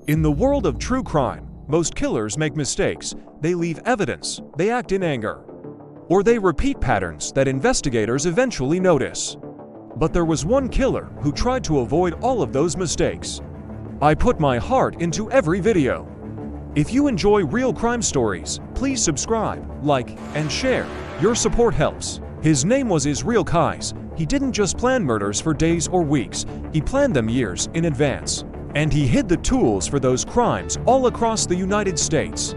In the world of true crime, most killers make mistakes. They leave evidence, they act in anger, or they repeat patterns that investigators eventually notice. But there was one killer who tried to avoid all of those mistakes. I put my heart into every video. If you enjoy real crime stories, please subscribe, like, and share. Your support helps. His name was Israel Kise. He didn't just plan murders for days or weeks, he planned them years in advance. And he hid the tools for those crimes all across the United States.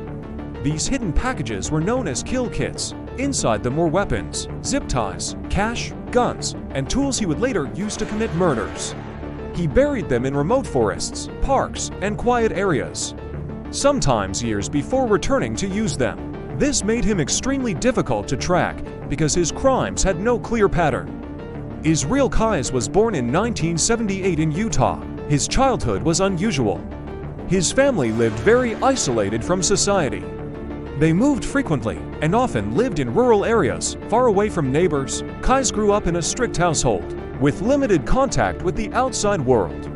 These hidden packages were known as kill kits. Inside them were weapons, zip ties, cash, guns, and tools he would later use to commit murders. He buried them in remote forests, parks, and quiet areas, sometimes years before returning to use them. This made him extremely difficult to track because his crimes had no clear pattern. Israel Kise was born in 1978 in Utah. His childhood was unusual. His family lived very isolated from society. They moved frequently and often lived in rural areas, far away from neighbors. Kise grew up in a strict household, with limited contact with the outside world.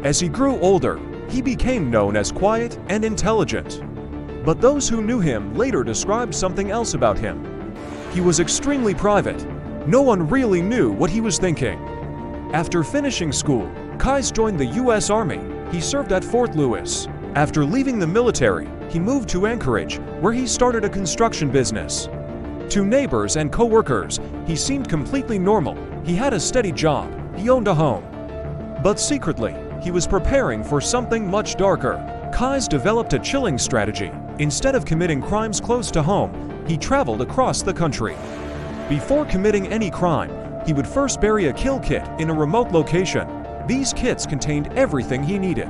As he grew older, he became known as quiet and intelligent. But those who knew him later described something else about him. He was extremely private. No one really knew what he was thinking. After finishing school, Kise joined the U.S. Army. He served at Fort Lewis. After leaving the military, he moved to Anchorage, where he started a construction business. To neighbors and co-workers, he seemed completely normal. He had a steady job. He owned a home. But secretly, he was preparing for something much darker. Kise developed a chilling strategy. Instead of committing crimes close to home, he traveled across the country. Before committing any crime, he would first bury a kill kit in a remote location. These kits contained everything he needed: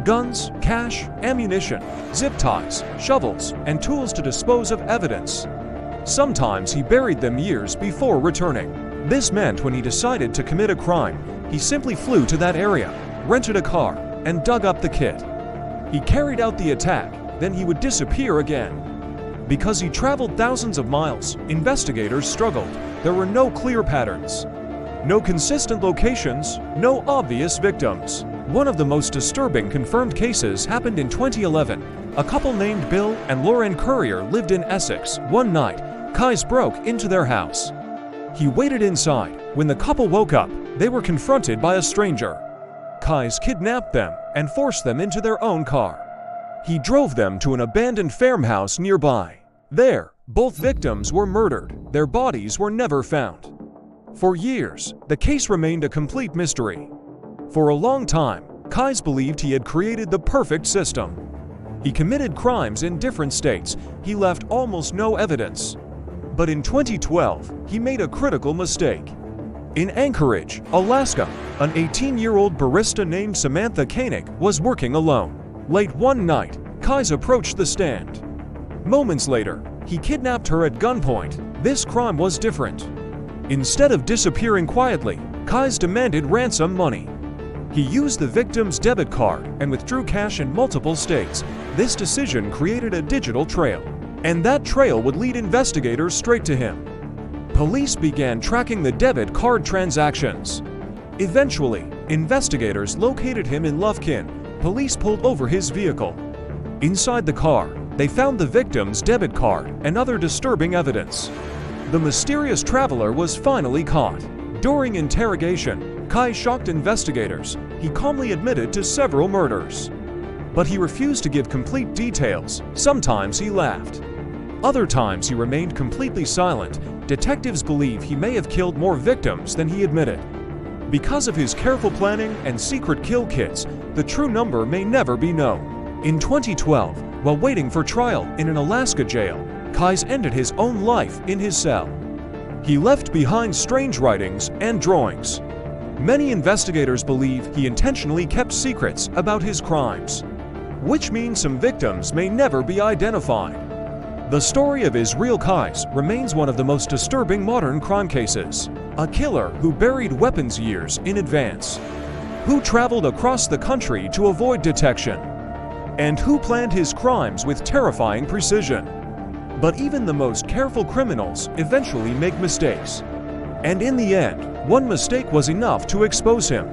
guns, cash, ammunition, zip ties, shovels, and tools to dispose of evidence. Sometimes he buried them years before returning. This meant when he decided to commit a crime, he simply flew to that area, rented a car, and dug up the kit. He carried out the attack, then he would disappear again. Because he traveled thousands of miles, investigators struggled. There were no clear patterns, no consistent locations, no obvious victims. One of the most disturbing confirmed cases happened in 2011. A couple named Bill and Lauren Currier lived in Essex. One night, Kise broke into their house. He waited inside. When the couple woke up, they were confronted by a stranger. Kise kidnapped them and forced them into their own car. He drove them to an abandoned farmhouse nearby. There, both victims were murdered. Their bodies were never found. For years, the case remained a complete mystery. For a long time, Kise believed he had created the perfect system. He committed crimes in different states. He left almost no evidence. But in 2012, he made a critical mistake. In Anchorage, Alaska, an 18-year-old barista named Samantha Koenig was working alone. Late one night, Kise approached the stand. Moments later, he kidnapped her at gunpoint. This crime was different. Instead of disappearing quietly, Kise demanded ransom money. He used the victim's debit card and withdrew cash in multiple states. This decision created a digital trail, and that trail would lead investigators straight to him. Police began tracking the debit card transactions. Eventually, investigators located him in Lufkin. Police pulled over his vehicle. Inside the car, they found the victim's debit card and other disturbing evidence. The mysterious traveler was finally caught. During interrogation, Kise shocked investigators. He calmly admitted to several murders. But he refused to give complete details. Sometimes he laughed. Other times he remained completely silent. Detectives believe he may have killed more victims than he admitted. Because of his careful planning and secret kill kits, the true number may never be known. In 2012, while waiting for trial in an Alaska jail, Kise ended his own life in his cell. He left behind strange writings and drawings. Many investigators believe he intentionally kept secrets about his crimes, which means some victims may never be identified. The story of Israel Kise remains one of the most disturbing modern crime cases. A killer who buried weapons years in advance, who traveled across the country to avoid detection, and who planned his crimes with terrifying precision. But even the most careful criminals eventually make mistakes. And in the end, one mistake was enough to expose him.